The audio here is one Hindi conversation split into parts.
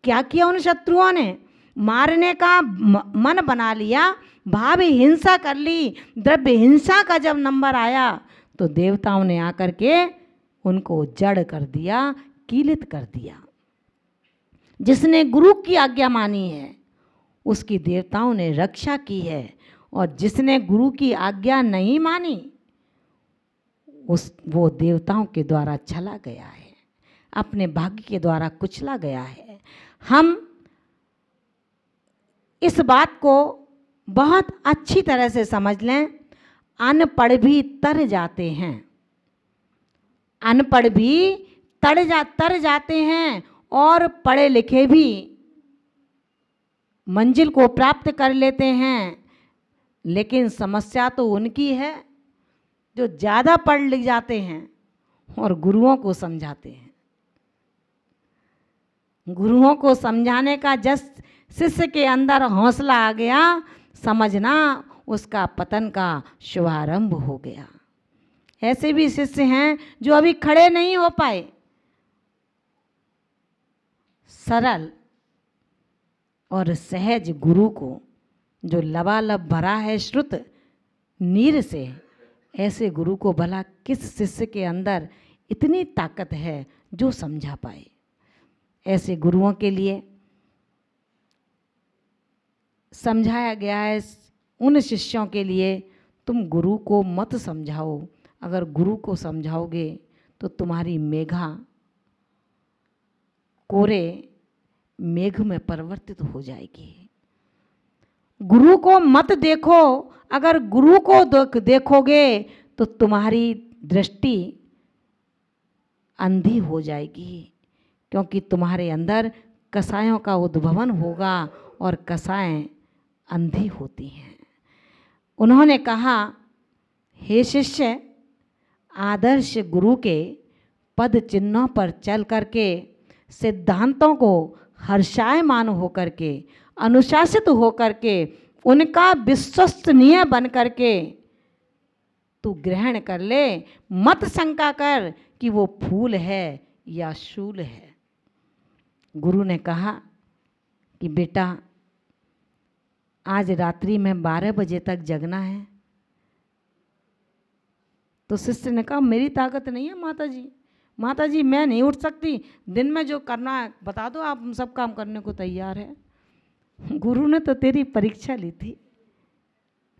क्या किया उन शत्रुओं ने? मारने का मन बना लिया, भाव हिंसा कर ली। द्रव्य हिंसा का जब नंबर आया तो देवताओं ने आकर के उनको जड़ कर दिया, कीलित कर दिया। जिसने गुरु की आज्ञा मानी है उसकी देवताओं ने रक्षा की है, और जिसने गुरु की आज्ञा नहीं मानी वो देवताओं के द्वारा छला गया है, अपने भाग्य के द्वारा कुचला गया है। हम इस बात को बहुत अच्छी तरह से समझ लें। अनपढ़ भी तर जाते हैं, अनपढ़ भी तर जाते हैं, और पढ़े लिखे भी मंजिल को प्राप्त कर लेते हैं। लेकिन समस्या तो उनकी है जो ज़्यादा पढ़ लिख जाते हैं और गुरुओं को समझाते हैं। गुरुओं को समझाने का जस शिष्य के अंदर हौसला आ गया, समझना उसका पतन का शुभारंभ हो गया। ऐसे भी शिष्य हैं जो अभी खड़े नहीं हो पाए। सरल और सहज गुरु को जो लबालब भरा है श्रुत नीर से, ऐसे गुरु को भला किस शिष्य के अंदर इतनी ताकत है जो समझा पाए। ऐसे गुरुओं के लिए समझाया गया है, उन शिष्यों के लिए तुम गुरु को मत समझाओ। अगर गुरु को समझाओगे तो तुम्हारी मेघा कोरे मेघ में परिवर्तित हो जाएगी। गुरु को मत देखो, अगर गुरु को देखोगे तो तुम्हारी दृष्टि अंधी हो जाएगी, क्योंकि तुम्हारे अंदर कसायों का उद्भवन होगा और कसाएं अंधी होती हैं। उन्होंने कहा, हे शिष्य, आदर्श गुरु के पद चिन्हों पर चल करके, सिद्धांतों को हर्षायमान होकर के, अनुशासित होकर के, उनका विश्वसनीय बन करके तू ग्रहण कर ले। मत शंका कर कि वो फूल है या शूल है। गुरु ने कहा कि बेटा आज रात्रि में 12 बजे तक जगना है। तो शिष्य ने कहा, मेरी ताकत नहीं है माता जी मैं नहीं उठ सकती, दिन में जो करना है बता दो, आप सब काम करने को तैयार है। गुरु ने तो तेरी परीक्षा ली थी।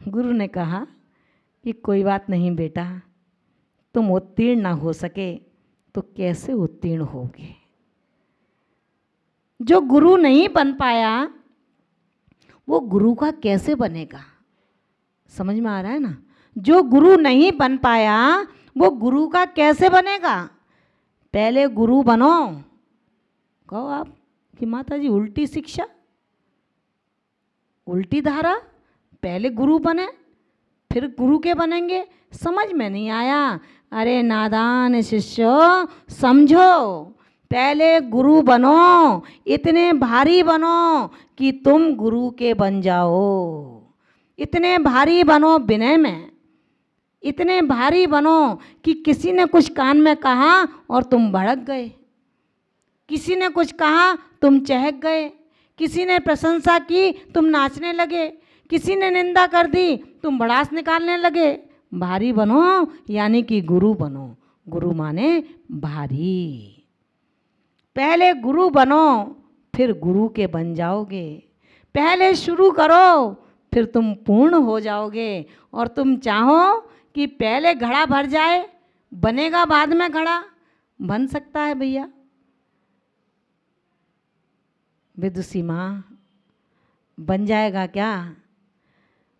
गुरु ने कहा कि कोई बात नहीं बेटा, तुम उत्तीर्ण ना हो सके तो कैसे उत्तीर्ण होगे। जो गुरु नहीं बन पाया वो गुरु का कैसे बनेगा? समझ में आ रहा है ना? जो गुरु नहीं बन पाया वो गुरु का कैसे बनेगा? पहले गुरु बनो। कहो आप कि माता जी उल्टी शिक्षा, उल्टी धारा, पहले गुरु बने फिर गुरु के बनेंगे। समझ में नहीं आया? अरे नादान शिष्यों, समझो, पहले गुरु बनो, इतने भारी बनो कि तुम गुरु के बन जाओ। इतने भारी बनो विनय में, इतने भारी बनो कि किसी ने कुछ कान में कहा और तुम भड़क गए, किसी ने कुछ कहा तुम चहक गए, किसी ने प्रशंसा की तुम नाचने लगे, किसी ने निंदा कर दी तुम भड़ास निकालने लगे। भारी बनो यानी कि गुरु बनो। गुरु माने भारी। पहले गुरु बनो फिर गुरु के बन जाओगे। पहले शुरू करो फिर तुम पूर्ण हो जाओगे। और तुम चाहो कि पहले घड़ा भर जाए, बनेगा बाद में घड़ा? बन सकता है भैया? विदुषी माँ, बन जाएगा क्या?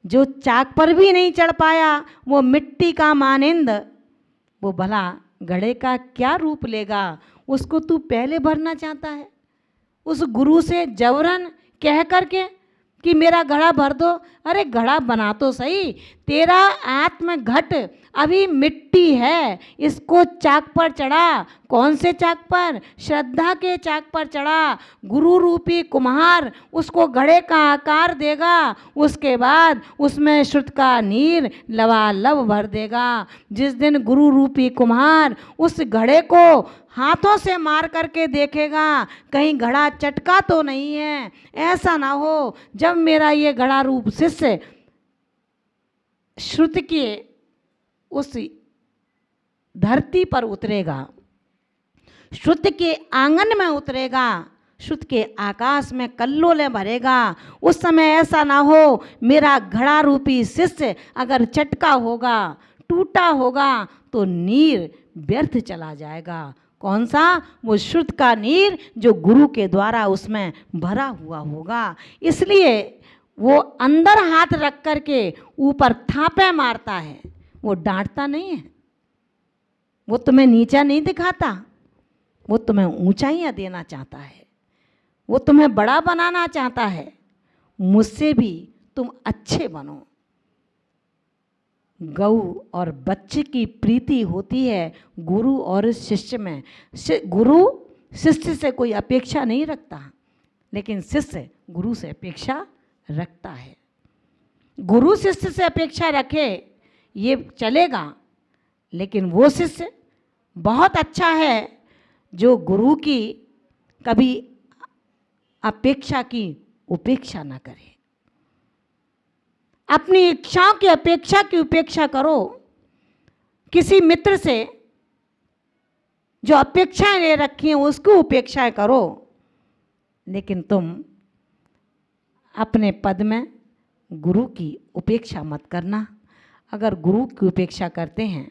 जो चाक पर भी नहीं चढ़ पाया वो मिट्टी का मानिंद, वो भला घड़े का क्या रूप लेगा? उसको तू पहले भरना चाहता है? उस गुरु से जबरन कह करके कि मेरा घड़ा भर दो। अरे घड़ा बना तो सही, तेरा आत्म घट अभी मिट्टी है, इसको चाक पर चढ़ा। कौन से चाक पर? श्रद्धा के चाक पर चढ़ा। गुरु रूपी कुम्हार उसको घड़े का आकार देगा, उसके बाद उसमें शुद्ध का नीर लबालब भर देगा। जिस दिन गुरु रूपी कुम्हार उस घड़े को हाथों से मार करके देखेगा कहीं घड़ा चटका तो नहीं है, ऐसा ना हो जब मेरा ये घड़ा रूप शिष्य श्रुति के उस धरती पर उतरेगा, श्रुति के आंगन में उतरेगा, श्रुति के आकाश में कल्लोलें भरेगा, उस समय ऐसा ना हो मेरा घड़ा रूपी शिष्य अगर चटका होगा, टूटा होगा तो नीर व्यर्थ चला जाएगा। कौन सा? वो शुद्ध का नीर जो गुरु के द्वारा उसमें भरा हुआ होगा। इसलिए वो अंदर हाथ रख करके ऊपर थापे मारता है, वो डांटता नहीं है, वो तुम्हें नीचा नहीं दिखाता, वो तुम्हें ऊंचाइयां देना चाहता है, वो तुम्हें बड़ा बनाना चाहता है। मुझसे भी तुम अच्छे बनो। गौ और बच्चे की प्रीति होती है गुरु और शिष्य में। गुरु शिष्य से कोई अपेक्षा नहीं रखता, लेकिन शिष्य गुरु से अपेक्षा रखता है। गुरु शिष्य से अपेक्षा रखे ये चलेगा, लेकिन वो शिष्य बहुत अच्छा है जो गुरु की कभी अपेक्षा की उपेक्षा ना करे। अपनी इच्छाओं की अपेक्षा की उपेक्षा करो। किसी मित्र से जो अपेक्षाएं ले रखी हैं उसकी उपेक्षा करो, लेकिन तुम अपने पद में गुरु की उपेक्षा मत करना। अगर गुरु की उपेक्षा करते हैं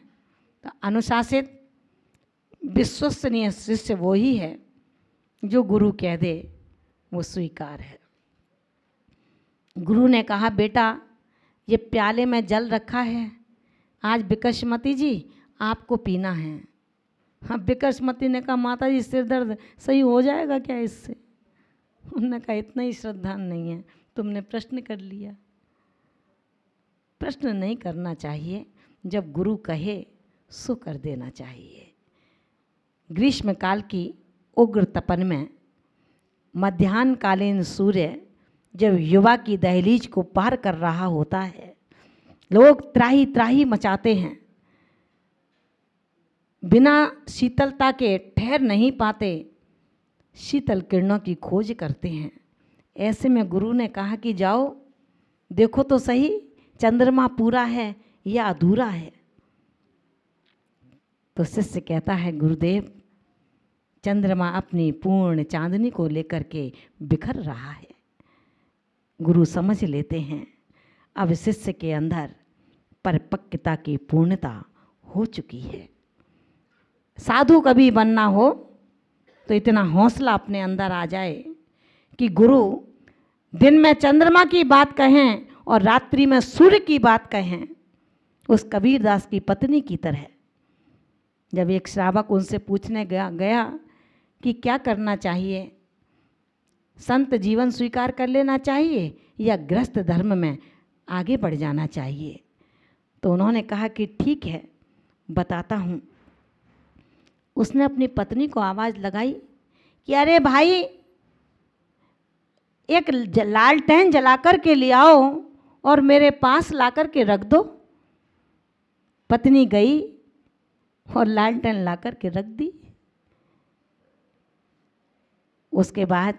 तो अनुशासित विश्वसनीय शिष्य वो ही है जो गुरु कह दे वो स्वीकार है। गुरु ने कहा, बेटा ये प्याले में जल रखा है, आज बिकशमती जी आपको पीना है। हाँ, बिकशमती ने कहा, माता जी सिर दर्द सही हो जाएगा क्या इससे? उन्होंने कहा, इतना ही श्रद्धा नहीं है, तुमने प्रश्न कर लिया। प्रश्न नहीं करना चाहिए, जब गुरु कहे सो कर देना चाहिए। ग्रीष्म काल की उग्र तपन में मध्याह्नकालीन सूर्य जब युवा की दहलीज को पार कर रहा होता है, लोग त्राही त्राही मचाते हैं, बिना शीतलता के ठहर नहीं पाते, शीतल किरणों की खोज करते हैं। ऐसे में गुरु ने कहा कि जाओ देखो तो सही चंद्रमा पूरा है या अधूरा है। तो शिष्य कहता है, गुरुदेव चंद्रमा अपनी पूर्ण चांदनी को लेकर के बिखर रहा है। गुरु समझ लेते हैं अब शिष्य के अंदर परिपक्वता की पूर्णता हो चुकी है। साधु कभी बनना हो तो इतना हौसला अपने अंदर आ जाए कि गुरु दिन में चंद्रमा की बात कहें और रात्रि में सूर्य की बात कहें। उस कबीरदास की पत्नी की तरह जब एक श्रावक उनसे पूछने गया कि क्या करना चाहिए, संत जीवन स्वीकार कर लेना चाहिए या गृहस्थ धर्म में आगे बढ़ जाना चाहिए, तो उन्होंने कहा कि ठीक है बताता हूँ। उसने अपनी पत्नी को आवाज़ लगाई कि अरे भाई एक लालटेन जलाकर के ले आओ और मेरे पास लाकर के रख दो। पत्नी गई और लालटेन लाकर के रख दी। उसके बाद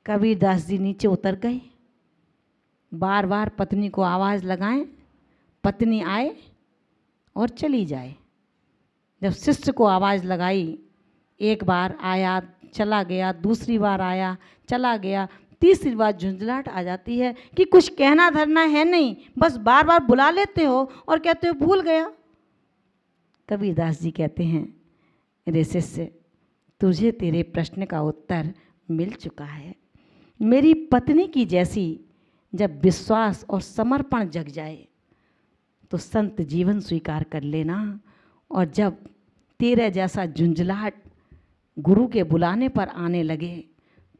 कबीरदास जी नीचे उतर गए, बार बार पत्नी को आवाज़ लगाएं, पत्नी आए और चली जाए। जब शिष्य को आवाज़ लगाई, एक बार आया चला गया, दूसरी बार आया चला गया, तीसरी बार झुंझलाहट आ जाती है कि कुछ कहना धरना है नहीं, बस बार बार बुला लेते हो और कहते हो भूल गया। कबीरदास जी कहते हैं, अरे शिष्य तुझे तेरे प्रश्न का उत्तर मिल चुका है। मेरी पत्नी की जैसी जब विश्वास और समर्पण जग जाए तो संत जीवन स्वीकार कर लेना, और जब तेरे जैसा झुंझलाहट गुरु के बुलाने पर आने लगे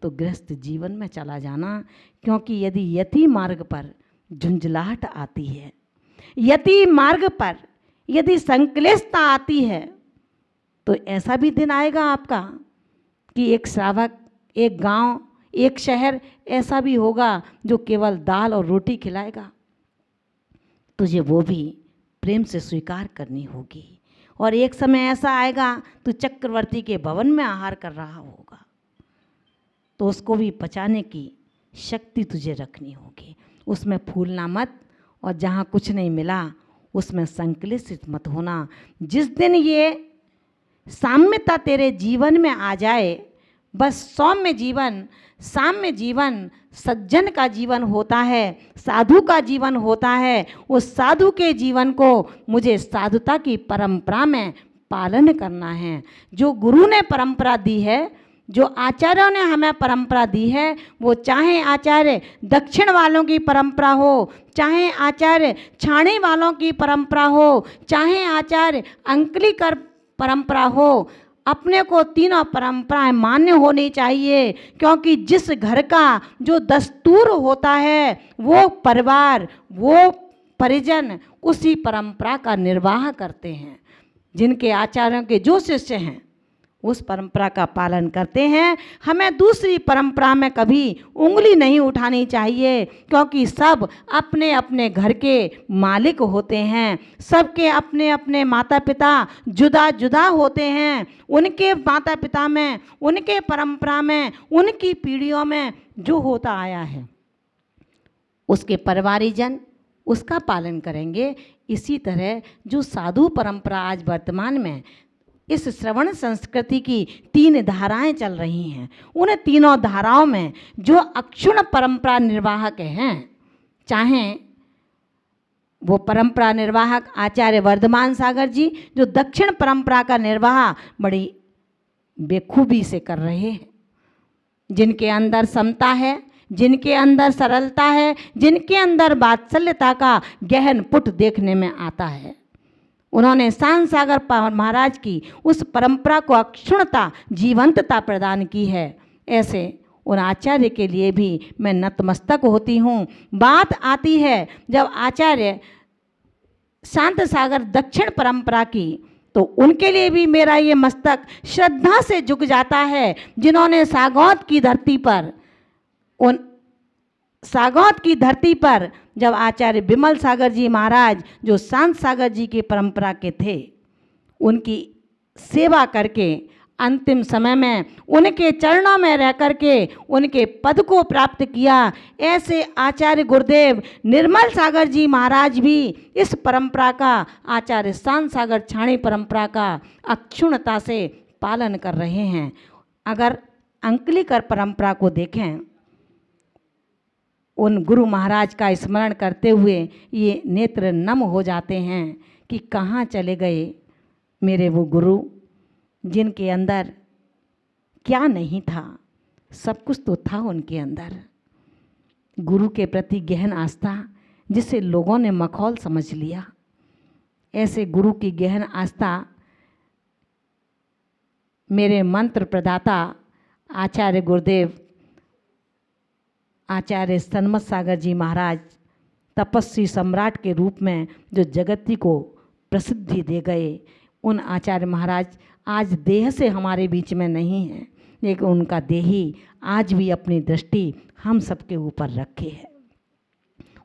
तो गृहस्थ जीवन में चला जाना, क्योंकि यदि यति मार्ग पर झुंझलाहट आती है, यति मार्ग पर यदि संक्लिष्टता आती है, तो ऐसा भी दिन आएगा आपका कि एक श्रावक, एक गांव, एक शहर ऐसा भी होगा जो केवल दाल और रोटी खिलाएगा। तुझे वो भी प्रेम से स्वीकार करनी होगी। और एक समय ऐसा आएगा तू चक्रवर्ती के भवन में आहार कर रहा होगा, तो उसको भी पचाने की शक्ति तुझे रखनी होगी। उसमें फूलना मत, और जहाँ कुछ नहीं मिला उसमें संक्लिष्ट मत होना। जिस दिन ये साम्यता तेरे जीवन में आ जाए, बस सौम्य जीवन, साम्य जीवन सज्जन का जीवन होता है, साधु का जीवन होता है। उस साधु के जीवन को मुझे साधुता की परंपरा में पालन करना है। जो गुरु ने परंपरा दी है, जो आचार्यों ने हमें परंपरा दी है, वो चाहे आचार्य दक्षिण वालों की परंपरा हो, चाहे आचार्य छाणी वालों की परंपरा हो, चाहे आचार्य अंकलीकर परंपरा हो, अपने को तीनों परंपराएं मान्य होनी चाहिए। क्योंकि जिस घर का जो दस्तूर होता है, वो परिवार, वो परिजन उसी परंपरा का निर्वाह करते हैं। जिनके आचार्यों के जो शिष्य हैं उस परंपरा का पालन करते हैं। हमें दूसरी परंपरा में कभी उंगली नहीं उठानी चाहिए, क्योंकि सब अपने अपने घर के मालिक होते हैं। सबके अपने अपने माता पिता जुदा जुदा होते हैं। उनके माता पिता में, उनके परंपरा में, उनकी पीढ़ियों में जो होता आया है, उसके परिवारीजन उसका पालन करेंगे। इसी तरह जो साधु परंपरा आज वर्तमान में इस श्रवण संस्कृति की 3 धाराएं चल रही हैं, उन तीनों धाराओं में जो अक्षुण्ण परंपरा निर्वाहक हैं, चाहे वो परंपरा निर्वाहक आचार्य वर्धमान सागर जी, जो दक्षिण परंपरा का निर्वाह बड़ी बेखूबी से कर रहे हैं, जिनके अंदर समता है, जिनके अंदर सरलता है, जिनके अंदर वात्सल्यता का गहन पुट देखने में आता है। उन्होंने शांत सागर महाराज की उस परंपरा को अक्षुण्णता, जीवंतता प्रदान की है। ऐसे उन आचार्य के लिए भी मैं नतमस्तक होती हूँ। बात आती है जब आचार्य शांत सागर दक्षिण परंपरा की, तो उनके लिए भी मेरा ये मस्तक श्रद्धा से झुक जाता है, जिन्होंने सागौत की धरती पर, उन सागौत की धरती पर जब आचार्य बिमल सागर जी महाराज, जो शांत सागर जी की परंपरा के थे, उनकी सेवा करके अंतिम समय में उनके चरणों में रह करके उनके पद को प्राप्त किया, ऐसे आचार्य गुरुदेव निर्मल सागर जी महाराज भी इस परंपरा का, आचार्य शांत सागर छाणी परंपरा का अक्षुण्णता से पालन कर रहे हैं। अगर अंकलीकर परंपरा को देखें, उन गुरु महाराज का स्मरण करते हुए ये नेत्र नम हो जाते हैं कि कहाँ चले गए मेरे वो गुरु, जिनके अंदर क्या नहीं था, सब कुछ तो था उनके अंदर। गुरु के प्रति गहन आस्था, जिसे लोगों ने मखौल समझ लिया, ऐसे गुरु की गहन आस्था मेरे मंत्र प्रदाता आचार्य गुरुदेव आचार्य सन्मत सागर जी महाराज, तपस्वी सम्राट के रूप में जो जगती को प्रसिद्धि दे गए, उन आचार्य महाराज आज देह से हमारे बीच में नहीं हैं, लेकिन उनका देही आज भी अपनी दृष्टि हम सबके ऊपर रखे है।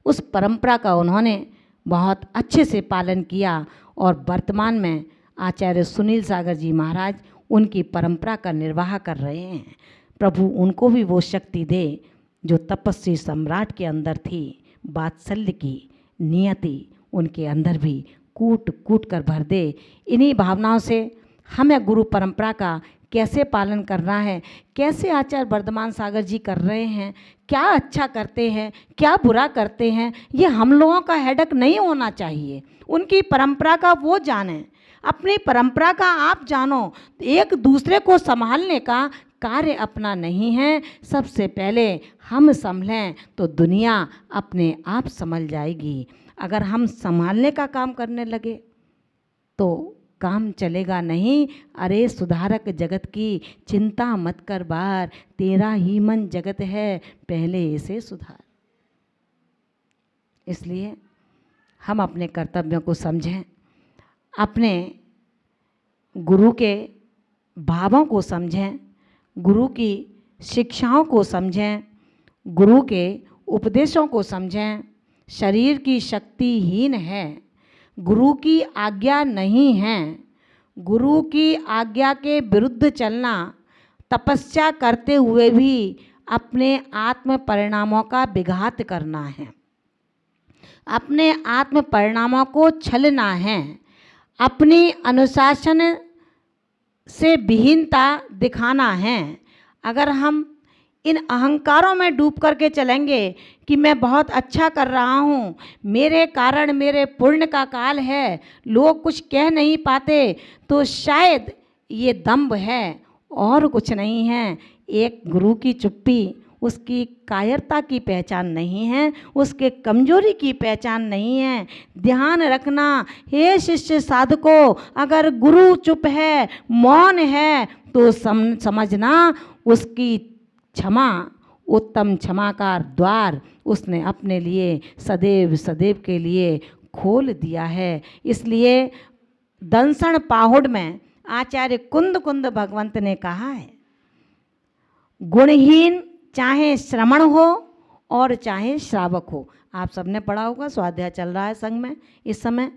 उस परंपरा का उन्होंने बहुत अच्छे से पालन किया और वर्तमान में आचार्य सुनील सागर जी महाराज उनकी परंपरा का निर्वाह कर रहे हैं। प्रभु उनको भी वो शक्ति दे जो तपस्वी सम्राट के अंदर थी। वात्सल्य की नियति उनके अंदर भी कूट कूट कर भर दे। इन्हीं भावनाओं से हमें गुरु परंपरा का कैसे पालन करना है, कैसे आचार्य वर्धमान सागर जी कर रहे हैं, क्या अच्छा करते हैं, क्या बुरा करते हैं, ये हम लोगों का हेडक नहीं होना चाहिए। उनकी परंपरा का वो जाने, अपनी परंपरा का आप जानो। एक दूसरे को संभालने का कार्य अपना नहीं है। सबसे पहले हम संभलें तो दुनिया अपने आप संभल जाएगी। अगर हम संभालने का काम करने लगे तो काम चलेगा नहीं। अरे सुधारक जगत की चिंता मत कर बार, तेरा ही मन जगत है, पहले इसे सुधार। इसलिए हम अपने कर्तव्यों को समझें, अपने गुरु के भावों को समझें, गुरु की शिक्षाओं को समझें, गुरु के उपदेशों को समझें। शरीर की शक्तिहीन है, गुरु की आज्ञा नहीं है। गुरु की आज्ञा के विरुद्ध चलना, तपस्या करते हुए भी अपने आत्म परिणामों का विघात करना है, अपने आत्म परिणामों को छलना है, अपनी अनुशासन से विहीनता दिखाना है। अगर हम इन अहंकारों में डूब करके चलेंगे कि मैं बहुत अच्छा कर रहा हूँ, मेरे कारण मेरे पुण्य का काल है, लोग कुछ कह नहीं पाते, तो शायद ये दंभ है और कुछ नहीं है। एक गुरु की चुप्पी उसकी कायरता की पहचान नहीं है, उसके कमजोरी की पहचान नहीं है। ध्यान रखना हे शिष्य साधको, अगर गुरु चुप है, मौन है, तो समझना उसकी क्षमा, उत्तम क्षमा का द्वार उसने अपने लिए सदैव सदैव के लिए खोल दिया है। इसलिए दंसण पाहुड़ में आचार्य कुंद कुंद भगवंत ने कहा है, गुणहीन चाहे श्रमण हो और चाहे श्रावक हो। आप सबने पढ़ा होगा, स्वाध्याय चल रहा है संघ में इस समय।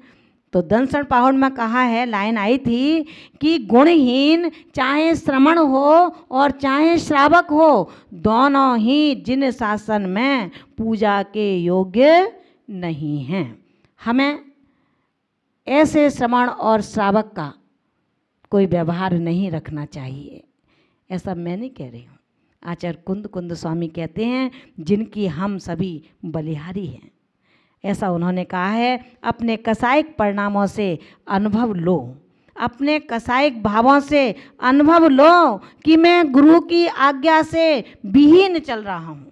तो दंसण पाहुड़ में कहा है, लाइन आई थी कि गुणहीन चाहे श्रमण हो और चाहे श्रावक हो, दोनों ही जिन शासन में पूजा के योग्य नहीं हैं। हमें ऐसे श्रमण और श्रावक का कोई व्यवहार नहीं रखना चाहिए। ऐसा मैं नहीं कह रही हूँ, आचार्य कुंद कुंद स्वामी कहते हैं, जिनकी हम सभी बलिहारी हैं। ऐसा उन्होंने कहा है, अपने कसायिक परिणामों से अनुभव लो, अपने कसायिक भावों से अनुभव लो कि मैं गुरु की आज्ञा से विहीन चल रहा हूँ।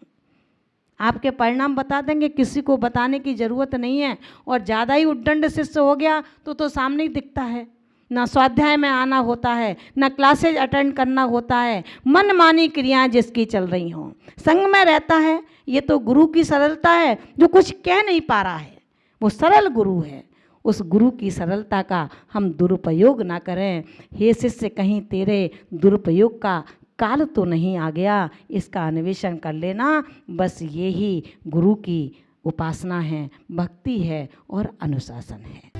आपके परिणाम बता देंगे, किसी को बताने की ज़रूरत नहीं है। और ज़्यादा ही उद्दंड शिष्य हो गया तो सामने ही दिखता है, ना स्वाध्याय में आना होता है, ना क्लासेज अटेंड करना होता है, मनमानी क्रियाएं जिसकी चल रही हों, संग में रहता है। ये तो गुरु की सरलता है, जो कुछ कह नहीं पा रहा है, वो सरल गुरु है। उस गुरु की सरलता का हम दुरुपयोग ना करें। हे शिष्य, कहीं तेरे दुरुपयोग का काल तो नहीं आ गया, इसका अन्वेषण कर लेना। बस ये ही गुरु की उपासना है, भक्ति है और अनुशासन है।